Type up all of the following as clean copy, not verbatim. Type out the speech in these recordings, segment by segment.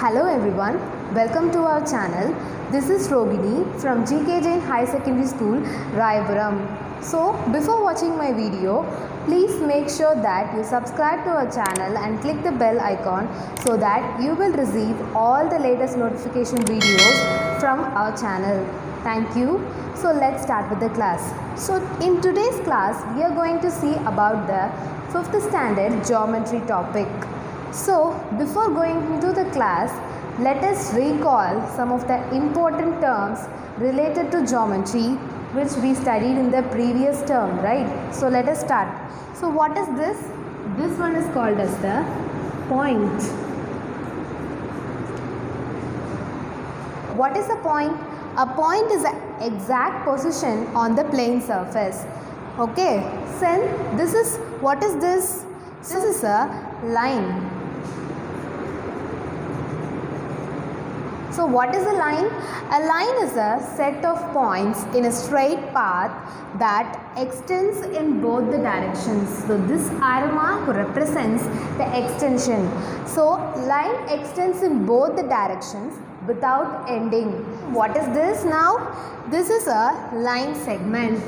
Hello everyone, welcome to our channel. This is Rogini from GK Jain High Secondary School, Raipuram. So before watching my video, please make sure that you subscribe to our channel and click the bell icon so that you will receive all the latest notification videos from our channel. Thank you. So let's start with the class. So in today's class, we are going to see about the 5th standard geometry topic. So before going into the class, let us recall some of the important terms related to geometry which we studied in the previous term, right? So let us start. So what is this? This one is called as the point. What is a point? A point is an exact position on the plane surface. Okay, so this is, what is this? This is a line. So what is a line? A line is a set of points in a straight path that extends in both the directions. So this arrow mark represents the extension. So line extends in both the directions without ending. What is this now? This is a line segment.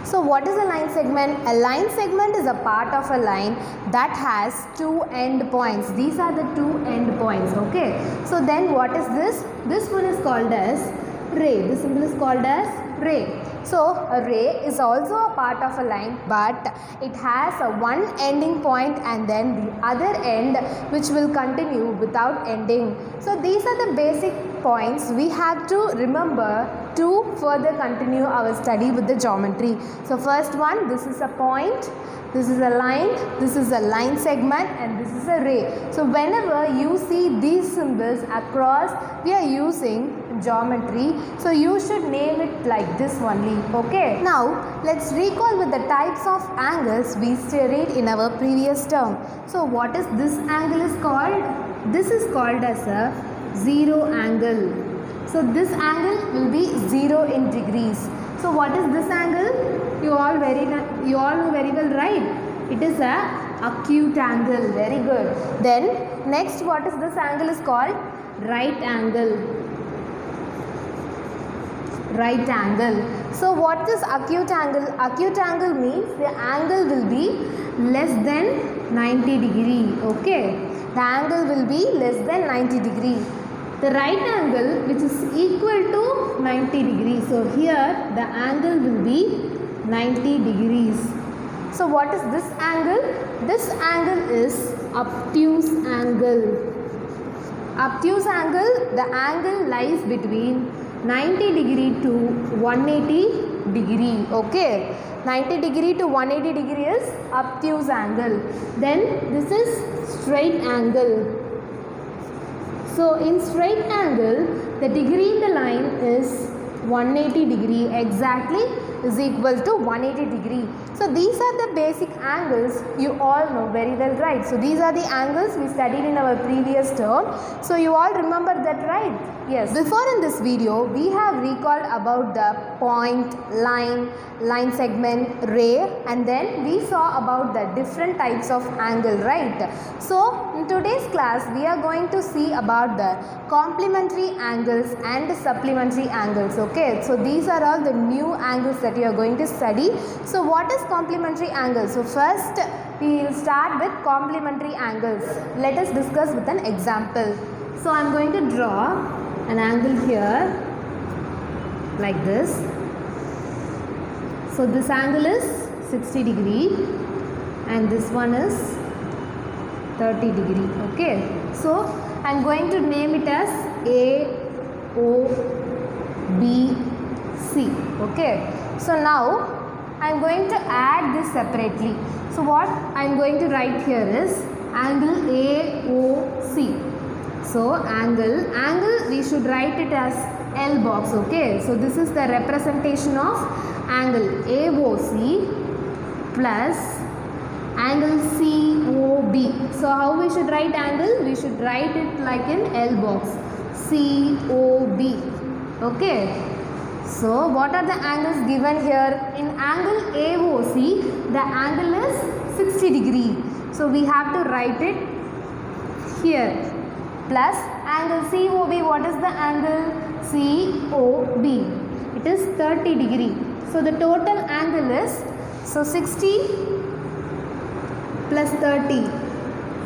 So what is a line segment? A line segment is a part of a line that has two end points. These are the two end points, okay? So then what is this? This one is called as ray. This symbol is called as ray. So a ray is also a part of a line, but it has a one ending point and then the other end which will continue without ending. So these are the basic points we have to remember to further continue our study with the geometry. So first one, this is a point, this is a line, this is a line segment, and this is a ray. So whenever you see these symbols across, we are using geometry, so you should name it like this only. Okay, now let's recall with the types of angles we studied in our previous term. So what is this angle is called? This is called as a zero angle. So this angle will be 0 in degrees. So what is this angle? You all know very well, right? It is a acute angle. Very good. Then next, what is this angle is called? Right angle. Right angle. So what is acute angle? Acute angle means the angle will be less than 90 degree. Okay. The angle will be less than 90 degree. The right angle which is equal to 90 degrees. So here the angle will be 90 degrees. So what is this angle? This angle is obtuse angle. Obtuse angle, the angle lies between 90 degree to 180 degree. Okay. 90 degree to 180 degree is obtuse angle. Then this is straight angle. So in straight angle, the degree in the line is 180 degree exactly is equal to 180 degree. So these are the basic angles you all know very well, right? So these are the angles we studied in our previous term. So you all remember that, right? Yes. Before in this video, we have recalled about the point, line segment, ray, and then we saw about the different types of angle, right? So in today's class, we are going to see about the complementary angles and supplementary angles, okay? So these are all the new angles that you are going to study. So what is complementary angle? So first, we will start with complementary angles. Let us discuss with an example. So I am going to draw an angle here like this. So this angle is 60 degree and this one is 30 degree. Okay. So I am going to name it as A, O, B, C. Okay. So now I am going to add this separately. So what I am going to write here is angle AOC. So angle we should write it as L box. Okay. So this is the representation of angle AOC plus angle COB. So how we should write angle? We should write it like in L box. COB. Okay. So what are the angles given here? In angle AOC, the angle is 60 degree. So we have to write it here. Plus angle COB, what is the angle? COB. It is 30 degree. So the total angle is, so 60 plus 30.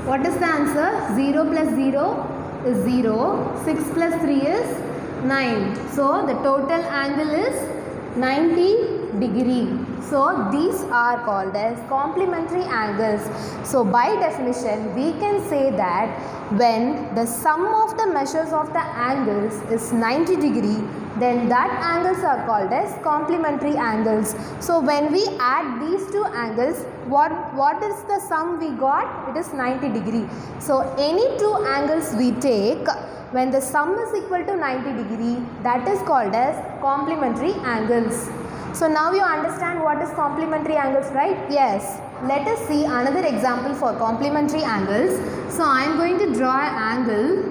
What is the answer? 0 plus 0 is 0. 6 plus 3 is 9. So the total angle is 90 degree. So these are called as complementary angles. So by definition we can say that when the sum of the measures of the angles is 90 degree, then that angles are called as complementary angles. So when we add these two angles, what is the sum we got? It is 90 degree. So any two angles we take, when the sum is equal to 90 degree, that is called as complementary angles. So now you understand what is complementary angles, right? Yes. Let us see another example for complementary angles. So I am going to draw an angle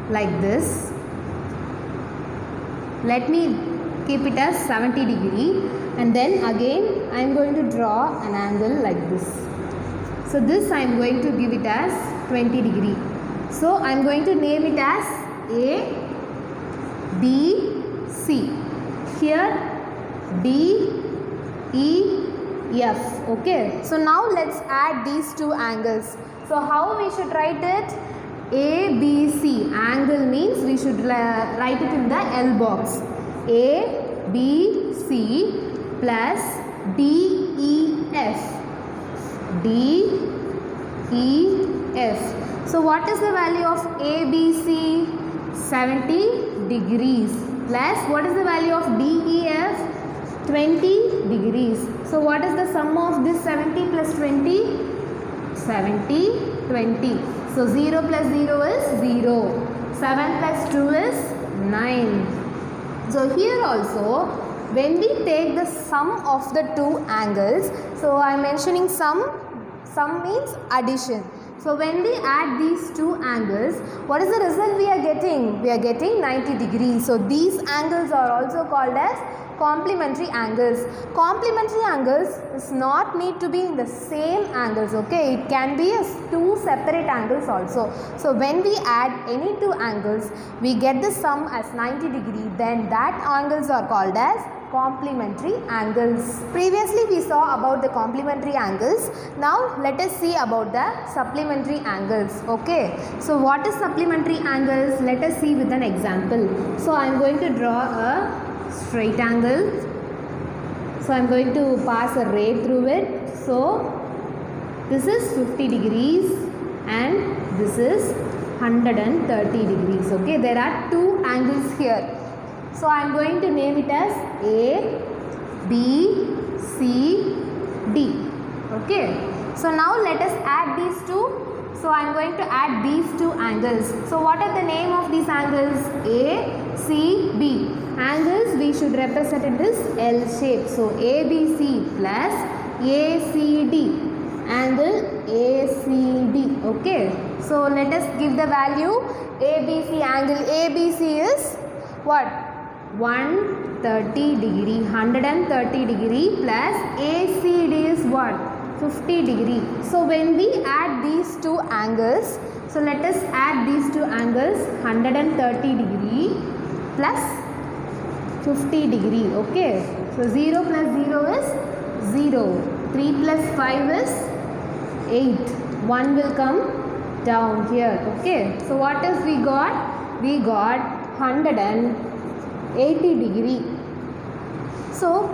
like this. Let me keep it as 70 degree, and then again I am going to draw an angle like this. So this I am going to give it as 20 degree. So I am going to name it as A, B, C. Here D, E, F. Okay. So now let's add these two angles. So how we should write it? A, B, C. Angle means we should write it in the L box. A, B, C plus D, E, F. D, E, F. So what is the value of A, B, C? 70 degrees. Plus what is the value of D, E, F? 20 degrees. So what is the sum of this 70 plus 20? 70, 20. So 0 plus 0 is 0. 7 plus 2 is 9. So here also, when we take the sum of the two angles, so I am mentioning sum means addition. So when we add these two angles, what is the result we are getting? We are getting 90 degrees. So these angles are also called as complementary angles. Complementary angles does not need to be in the same angles, okay? It can be two separate angles also. So when we add any two angles, we get the sum as 90 degree, then that angles are called as complementary angles. Previously we saw about the complementary angles. Now let us see about the supplementary angles. Okay. So what is supplementary angles? Let us see with an example. So I am going to draw a straight angle. So I am going to pass a ray through it. So this is 50 degrees and this is 130 degrees. Okay. There are two angles here. So I am going to name it as A, B, C, D. Okay. So now let us add these two. So I am going to add these two angles. So what are the name of these angles? A, C, B. Angles we should represent in this L shape. So ABC plus ACD. Angle ACD. Okay. So let us give the value ABC. Angle ABC is what? 130 degree, 130 degree plus ACD is what? 50 degree. So when we add these two angles, so let us add these two angles, 130 degree plus 50 degree. Okay. So 0 plus 0 is 0. 3 plus 5 is 8. 1 will come down here. Okay. So what else we got? We got 180 degree. So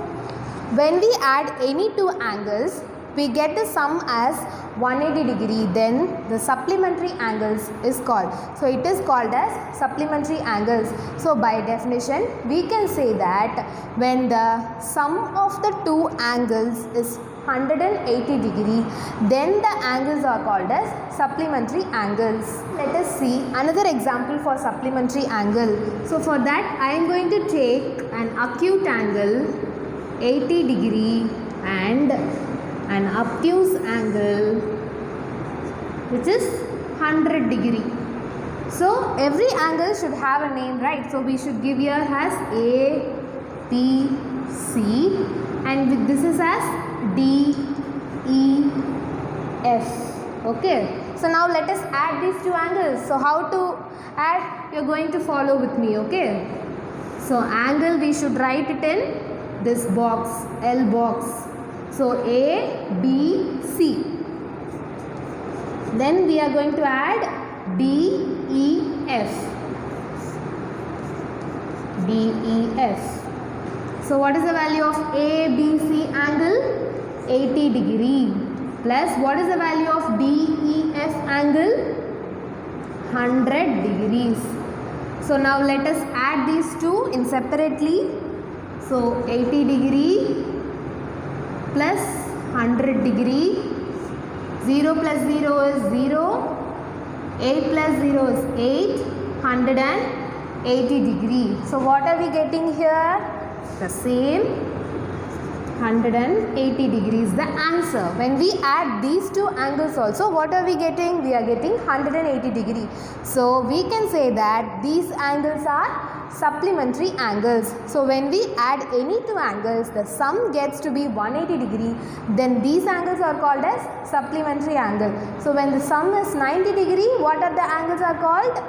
when we add any two angles, we get the sum as 180 degree, then the supplementary angles is called. So it is called as supplementary angles. So by definition we can say that when the sum of the two angles is 180 degree, then the angles are called as supplementary angles. Let us see another example for supplementary angle. So for that I am going to take an acute angle 80 degree and an obtuse angle which is 100 degree. So every angle should have a name, right? So we should give here as A, BC, and this is as DEF. Okay. So now let us add these two angles. So how to add? You are going to follow with me. Okay. So angle we should write it in this box, L box. So ABC. Then we are going to add DEF. DEF. So what is the value of ABC angle? 80 degree. Plus what is the value of DEF angle? 100 degrees. So now let us add these two in separately. So 80 degree plus 100 degree. 0 plus 0 is 0. 8 plus 0 is 8. 180 degree. So what are we getting here? The same. 180 degrees the answer. When we add these two angles also, what are we getting? We are getting 180 degree. So we can say that these angles are supplementary angles. So when we add any two angles, the sum gets to be 180 degree, then these angles are called as supplementary angle. So when the sum is 90 degree, what are the angles are called?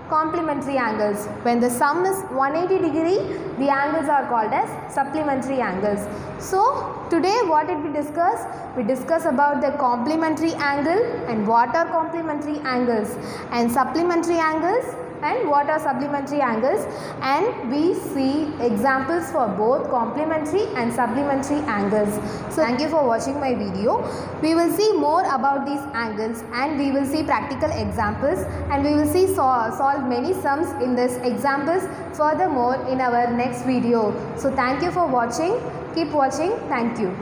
Complementary angles. When the sum is 180 degree, the angles are called as supplementary angles. So today what did we discuss? We discussed about the complementary angle and what are complementary angles, and supplementary angles and what are supplementary angles, and we see examples for both complementary and supplementary angles. So thank you for watching my video. We will see more about these angles, and we will see practical examples, and we will see solve many sums in this examples furthermore in our next video. So thank you for watching. Keep watching. Thank you.